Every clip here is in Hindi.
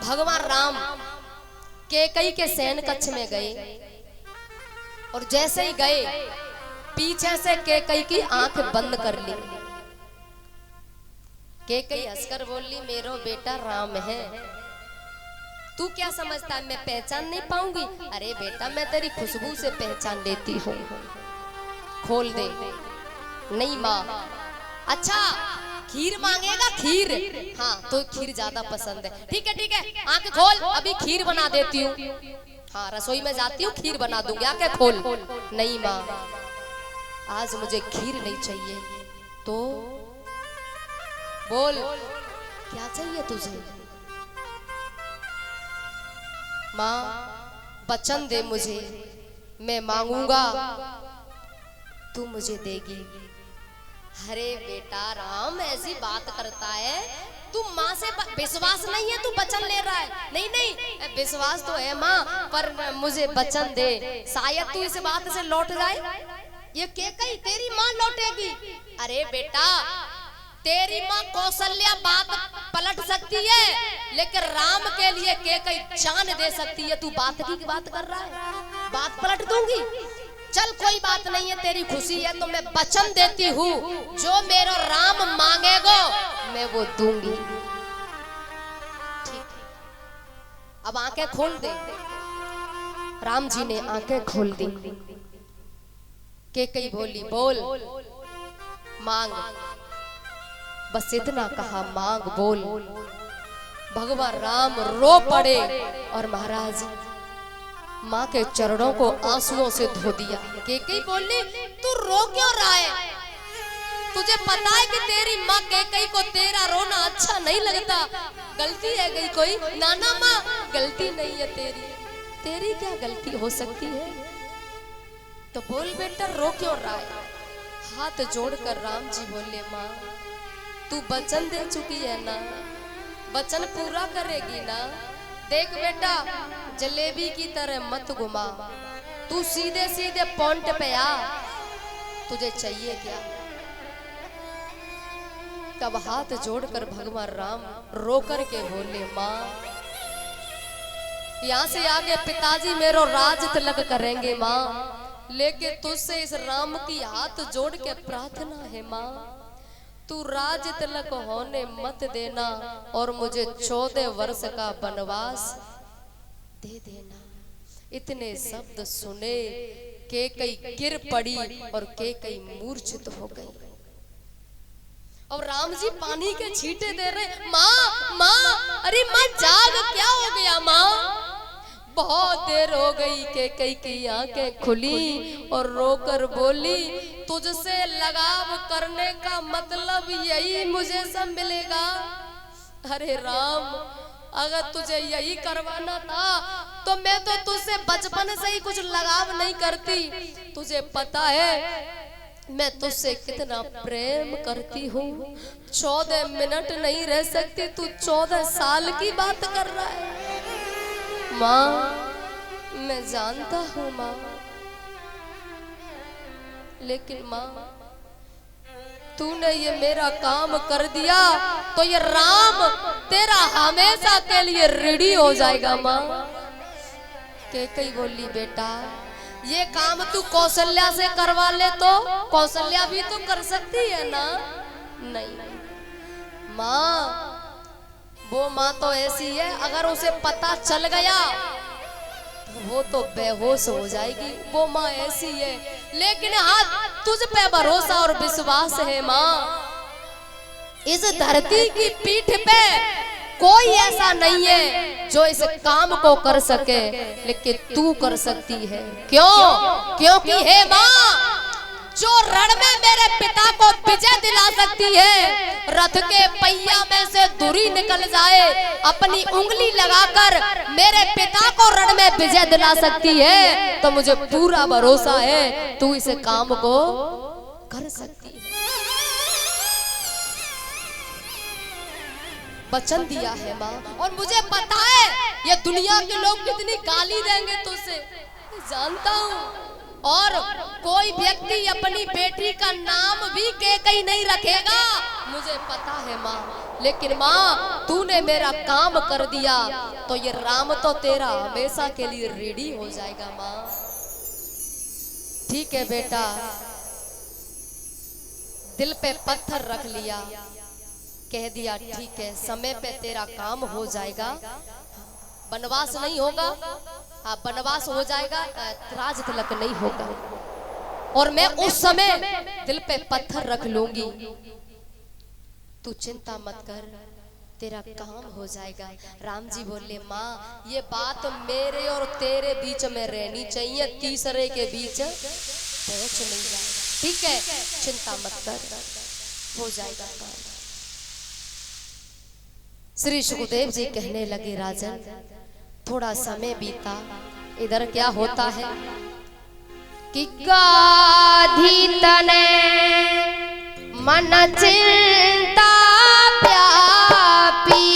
भगवान राम कैकई के सैन कक्ष में गए और जैसे ही गए पीछे से कैकई की आंख बंद कर ली। कैकई हंसकर बोली, मेरो बेटा राम है, तू क्या समझता है मैं पहचान नहीं पाऊंगी? अरे बेटा मैं तेरी खुशबू से पहचान लेती हूँ, खोल दे। नहीं माँ। अच्छा खीर मांगेगा? खीर, हाँ तो खीर ज्यादा पसंद है। ठीक है ठीक है, आंख खोल, अभी खीर बना देती हूँ। हाँ रसोई में जाती हूँ, खीर बना दूंगी, आंखें खोल। नहीं माँ, आज मुझे खीर नहीं चाहिए। तो बोल क्या चाहिए तुझे? माँ वचन दे मुझे, मैं मांगूंगा तू मुझे देगी। अरे बेटा राम ऐसी बात करता है, तू माँ से विश्वास नहीं है, तू वचन ले रहा है। नहीं नहीं विश्वास तो है माँ, पर मुझे वचन दे, शायद तू इस बात से लौट जाए। ये कैकई तेरी माँ लौटेगी? अरे बेटा तेरी माँ कौशल्या बात पलट सकती है, लेकिन राम के लिए कैकई जान दे सकती है। तू बात की बात कर रहा है, बात पलट दूंगी। चल कोई बात नहीं है, तेरी खुशी है तो मैं वचन देती हूँ, जो मेरा राम मांगेगा मैं वो दूंगी। ठीक, अब आंखें खोल दे। राम जी ने आंखें खोल दी। कैकई बोली, बोल मांग। बस इतना कहा, मांग बोल। भगवान राम रो पड़े और महाराज माँ के चरणों को आंसुओं से धो दिया। कैकई बोली, तू रो क्यों रहा है? तुझे पता है कि तेरी माँ कैकई को तेरा रोना अच्छा नहीं लगता। गलती है गई कोई? नाना माँ गलती नहीं है तेरी। तेरी क्या गलती हो सकती है? तो बोल बेटा रो क्यों रहा है? हाथ जोड़कर राम जी बोले, माँ तू वचन दे चुकी है ना, वचन पूरा करेगी ना? देख बेटा जलेबी की तरह मत घुमा, तू सीधे सीधे पॉइंट पे आ, तुझे चाहिए क्या? तब हाथ जोड़कर भगवान राम रो कर के बोले, माँ यहाँ से आगे पिताजी मेरो राज तिलक करेंगे माँ, लेकिन तुझसे इस राम की हाथ जोड़ के प्रार्थना है माँ, तू राज तिलक होने मत देना और मुझे 14 वर्ष का वनवास दे देना। इतने शब्द सुने कैकई गिर पड़ी और कैकई मूर्छित हो गई। और राम जी पानी के छींटे दे रहे, माँ माँ, अरे माँ जाग, क्या हो गया माँ? बहुत देर हो गई। कैकई की आंखें खुली और रोकर बोली, तुझसे लगाव करने का मतलब यही मुझे सब मिलेगा? अरे राम अगर तुझे यही करवाना था तो मैं तो तुझसे बचपन से ही कुछ लगाव नहीं करती। तुझे पता है मैं तुझसे कितना प्रेम करती हूँ। 14 मिनट नहीं रह सकती, तू 14 साल की बात कर रहा है। माँ मैं जानता हूँ माँ, लेकिन माँ तूने ये मेरा काम कर दिया तो ये राम तेरा हमेशा के लिए ऋणी हो जाएगा माँ। कैकई बोली, बेटा ये काम तू कौशल्या से करवा ले तो कौशल्या भी तो कर सकती है ना? नहीं माँ, वो माँ तो ऐसी है, अगर उसे पता चल गया तो वो तो बेहोश हो जाएगी। वो माँ ऐसी है, लेकिन हाँ तुझ पे भरोसा और विश्वास है माँ। इस धरती की पीठ पे कोई ऐसा नहीं है जो इस काम को कर सके, लेकिन तू कर सकती है। क्यों? क्योंकि है माँ जो रण में मेरे पिता को विजय दिला सकती है। रथ के पहिया में से धुरी निकल जाए, अपनी उंगली लगाकर मेरे पिता को रण में विजय दिला सकती है, तो मुझे पूरा भरोसा है तू इस काम को कर सकती है। वचन दिया है माँ, और मुझे पता है ये दुनिया के लोग कितनी गाली देंगे तुझसे, जानता हूँ। और कोई व्यक्ति अपनी बेटी का नाम भी कैकई नहीं रखेगा, मुझे पता है माँ, लेकिन माँ तूने मेरा काम कर दिया तो ये राम तो तेरा हमेशा के लिए रेडी हो जाएगा माँ। ठीक है बेटा, दिल पे पत्थर रख लिया, कह दिया ठीक है समय पे तेरा काम हो जाएगा, वनवास नहीं होगा, हाँ वनवास हो जाएगा, राज तिलक नहीं होगा, और मैं उस समय दिल पे पत्थर रख लूंगी, तू चिंता मत कर, तेरा काम हो जाएगा। राम जी बोले माँ ये बात मेरे और तेरे बीच में रहनी चाहिए, तीसरे के बीच पहुंच नहीं जाए, ठीक है चिंता मत कर, हो जाएगा काम। श्री सुखदेव जी कहने लगे राजन थोड़ा समय बीता, इधर क्या होता है कि गाधी तने मन चिंता व्यापी,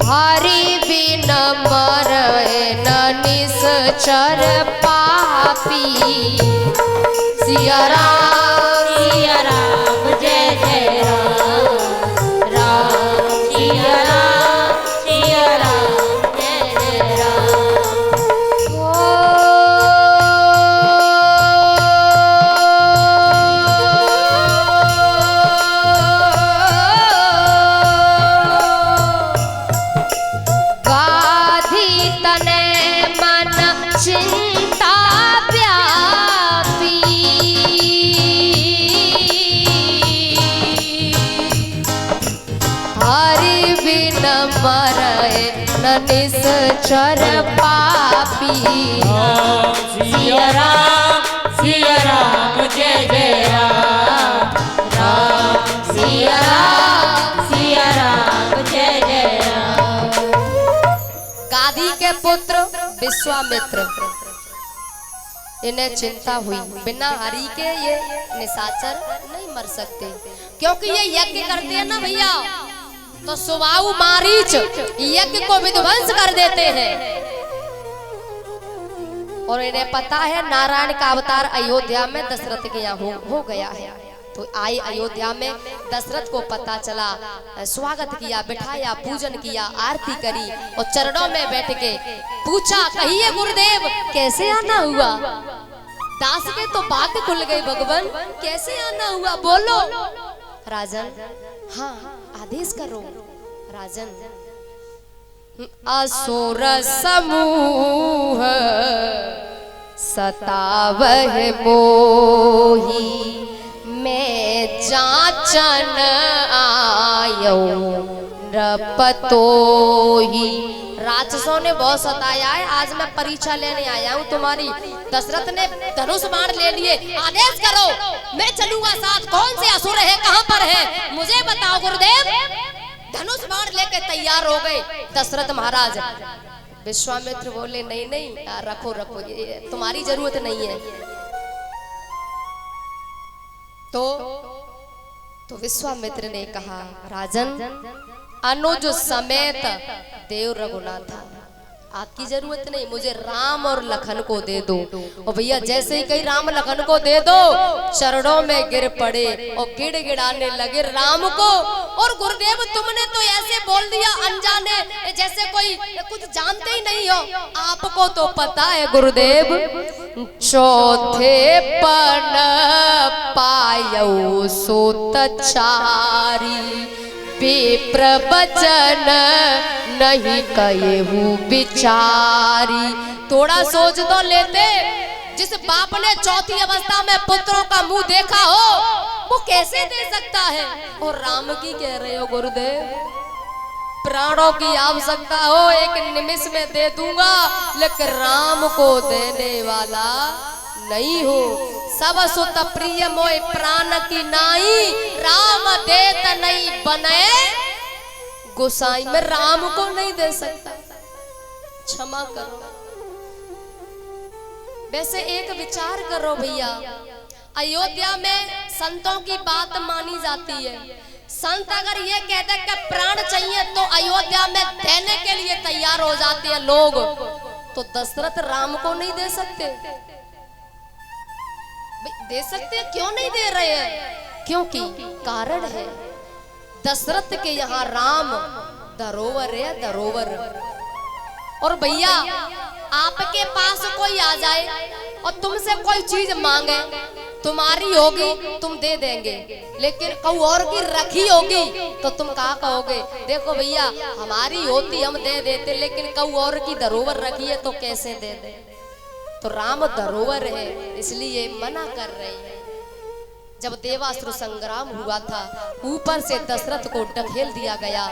हरि बिन मरै न निश्चर पापी। सिया राम जय जय राम, राम सिया राम जय जय राम। गाधी तने मन चिंता व्यापी, हरि बिन मरै न निश्चर पापी। सिया राम जय जय राम, राम सिया राम जय जय राम। गाधी के पुत्र विश्वामित्र, इन्हें चिंता हुई बिना हरि के ये निशाचर नहीं मर सकते, क्योंकि ये यज्ञ करते हैं ना भैया, तो सुबाहु मारीच यज्ञ को विध्वंस कर देते हैं। और इन्हें पता है नारायण का अवतार अयोध्या में दशरथ के यहाँ हो गया है, तो आई अयोध्या में, दशरथ को पता चला, स्वागत किया, बिठाया, पूजन किया, आरती करी, और चरणों में बैठ के पूछा कहिए गुरुदेव कैसे आना हुआ। दास के तो बात खुल गई, भगवान कैसे आना हुआ बोलो। राजन हाँ आदेश करो। राजन असुर समूह सतावह मोही, मैं जाचन आयो नृपतोही। राक्षसों ने बहुत सताया है, आज मैं परीक्षा लेने आया हूँ तुम्हारी। दशरथ ने धनुष बाण ले लिए, आदेश करो मैं चलूंगा साथ, कौन से असुर है कहाँ पर है मुझे बताओ गुरुदेव। धनुष बाण लेके तैयार हो गए दशरथ महाराज। विश्वामित्र बोले नहीं नहीं रखो रखो, ये तुम्हारी जरूरत नहीं है। तो विश्वामित्र ने कहा राजन अनुज समेत देव रघुनाथ, आपकी जरूरत नहीं, मुझे राम और लखन को दे दो। और भैया जैसे ही कहीं राम लखन को दे दो, चरणों में गिर पड़े और गिड़गिड़ाने लगे राम को। और गुरुदेव तुमने तो ऐसे बोल दिया अनजाने, जैसे कोई कुछ जानते ही नहीं हो। आपको तो पता है गुरुदेव, चौथे पन पायो सोतचारी, विप्र वचन नहीं कहेहु बिचारी। थोड़ा सोच तो लेते, जिस बाप ने चौथी अवस्था में पुत्रों का मुंह देखा हो वो कैसे दे सकता है। और राम की कह रहे हो गुरुदेव, प्राणों की आवश्यकता हो एक निमिष में दे दूंगा, लेकिन राम को देने वाला नहीं हो। सब सुत प्रिय मोय प्राण की नाई, राम देत नहीं बने गोसाई। में राम को नहीं दे सकता, क्षमा करो। वैसे एक विचार करो भैया, अयोध्या में संतों की बात मानी जाती है। संत अगर ये कहते कि प्राण चाहिए तो अयोध्या में देने के लिए तैयार हो जाते हैं लोग, तो दशरथ राम को नहीं दे सकते। दे सकते हैं, क्यों नहीं दे रहे हैं? क्योंकि कारण है, दशरथ के यहाँ राम धरोवर है, धरोवर। और भैया आपके पास कोई आ जाए और तुमसे कोई चीज मांगे, तुम्हारी होगी तुम दे देंगे, लेकिन कोई और की रखी होगी तो तुम कहा कहोगे देखो भैया हमारी होती हम दे देते, लेकिन कोई और की धरोवर रखी है तो कैसे दे दे? तो राम धरोवर है, इसलिए मना कर रहे हैं। जब देवासुर संग्राम हुआ था, ऊपर से दशरथ को ढकेल दिया गया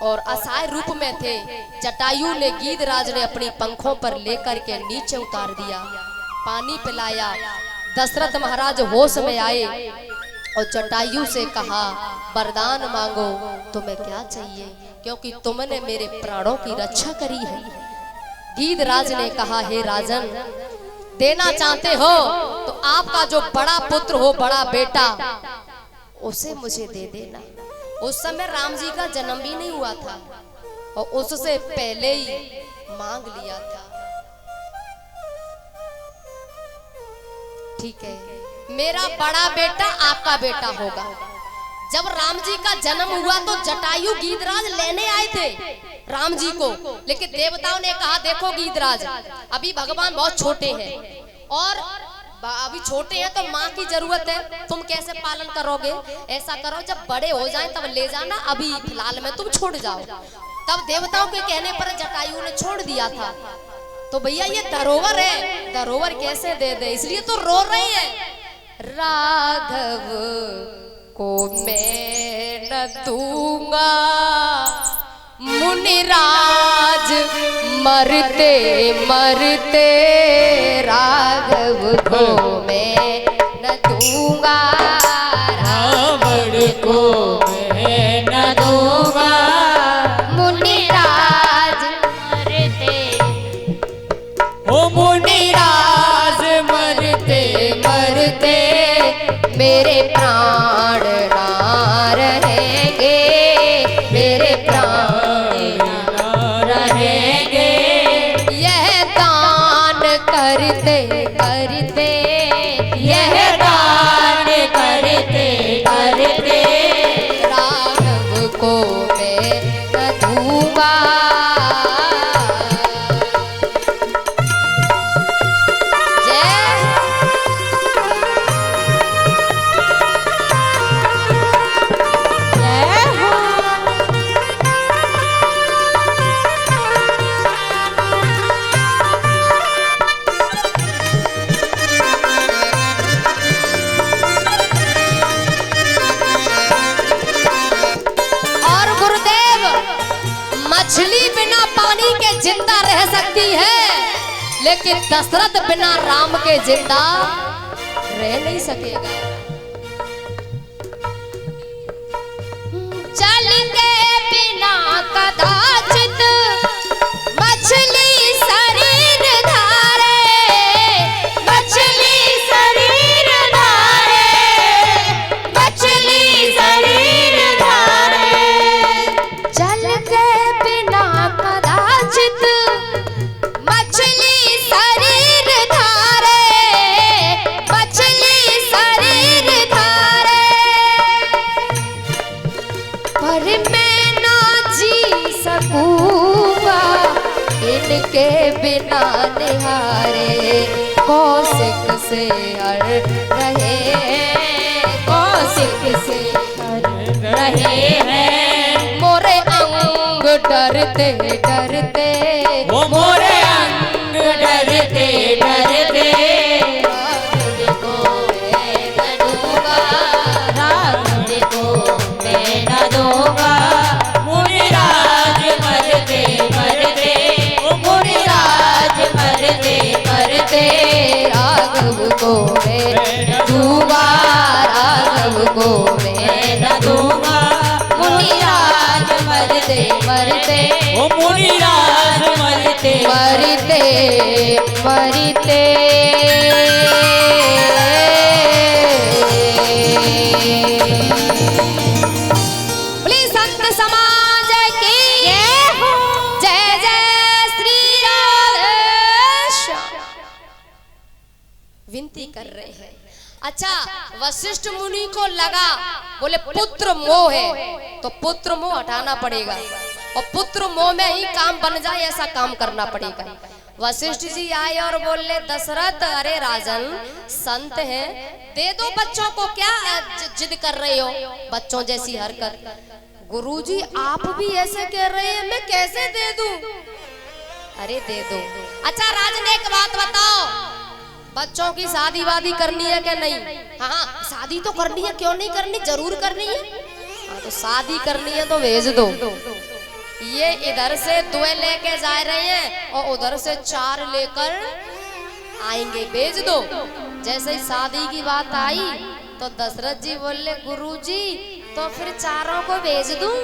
और असहाय रूप में थे। जटायु ने गीधराज ने अपनी पंखों पर लेकर के नीचे उतार दिया, पानी पिलाया। दशरथ महाराज होश में आए और जटायु से कहा वरदान मांगो, तुम्हें क्या चाहिए, क्योंकि तुमने मेरे प्राणों की रक्षा करी है। गीधराज ने कहा हे राजन, देना चाहते हो तो आपका जो बड़ा पुत्र हो, बड़ा बेटा, उसे मुझे दे देना। उस समय राम जी का जन्म भी नहीं हुआ था और उससे पहले ही मांग लिया था। ठीक है, मेरा बड़ा बेटा आपका बेटा होगा। जब राम जी का जन्म हुआ तो जटायु गीधराज लेने आए थे राम जी को, लेकिन देवताओं ने कहा देखो गीधराज, अभी भगवान बहुत छोटे हैं और अभी छोटे हैं तो माँ की जरूरत है, तुम कैसे पालन करोगे? ऐसा करो जब बड़े हो जाएं तब ले जाना, अभी फिलहाल में तुम छोड़ जाओ। तब देवताओं के कहने पर जटायु ने छोड़ दिया था। तो भैया ये धरोवर है, धरोवर कैसे दे दे, इसलिए तो रो रही है। राघव को मैं न दूंगा, मुनिराज मरते मरते, राघव को मैं न दूंगा, रावण को मैं न दूंगा, मुनिराज मरते, ओ मुनिराज मरते मरते मेरे प्राण ना रहेंगे, मेरे प्राण ना रहेंगे। यह दान करते करते, यह दान करते करते, राघव को मैं न दूंगा। मछली बिना पानी के जिंदा रह सकती है, लेकिन दशरथ बिना राम के जिंदा रह नहीं सकेगा। चल के बिना कदाचित मछली शरीर धारे, मछली शरीर धारे, मछली शरीर धारे। चल के मछली शरीर धारे, मछली शरीर धारे, पर मैं ना जी सकूंगा इनके बिना निहारे। कौशिक से हर रहे, कौशिक से हर रहे हैं, मोरे अंग डरते डरते, वो मोरे अंग डरते डरते, राघव को मैं न दूंगा, रावण को मैं न दूंगा, मुनिराज मरते मरते, ओ मुनिराज मरते मरते, राघव को मैं न दूंगा, राघव को मैं न दूंगा, मुनिराज मरते मरते, ओ मुनिराज मरते मरते मरते। प्लीज संत समाज की जय जय श्री राधेश्याम। विनती कर रहे हैं। अच्छा, वशिष्ठ मुनि को लगा, बोले पुत्र मोह है तो पुत्र मोह हटाना पड़ेगा और पुत्र मोह में ही काम बन जाए ऐसा काम करना पड़ेगा। वशिष्ठ जी आए और बोले दशरथ, अरे राजन संत हैं, दे दो बच्चों को, क्या जिद कर रहे हो, बच्चों जैसी हरकत। गुरुजी आप भी ऐसे कह रहे हैं, मैं कैसे दे दूं? अरे दे दो। अच्छा राजन एक बात बताओ, बच्चों की शादी वादी करनी है क्या? नहीं। हाँ शादी तो करनी है, क्यों नहीं करनी, जरूर करनी है। हाँ तो शादी करनी है तो भेज दो। ये इधर से 2 लेके जा रहे हैं और उधर से 4 लेकर आएंगे, भेज दो। जैसे ही शादी की बात आई तो दशरथ जी बोले गुरुजी तो फिर 4 को भेज दूं?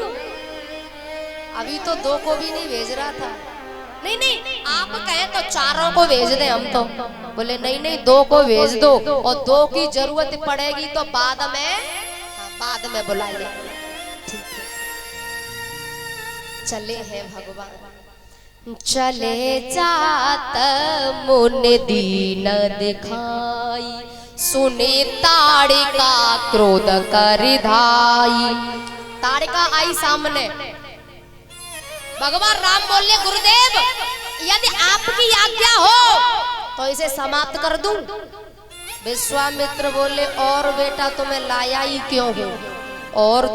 अभी तो 2 को भी नहीं भेज रहा था। नहीं नहीं आप कहे तो 4 को भेज दे हम तो। बोले नहीं नहीं 2 को भेज दो, और 2 की जरूरत पड़ेगी तो बाद में बुलाइए। ठीक है, चले हैं भगवान। चले जात मुन दीन दिखाई, सुने ताड़िका क्रोध कर धाई। ताड़िका आई सामने, भगवान राम बोले गुरुदेव यदि आपकी आज्ञा हो तो इसे समाप्त कर दूं। विश्वामित्र बोले और बेटा तुम्हें लाया ही क्यों हो, और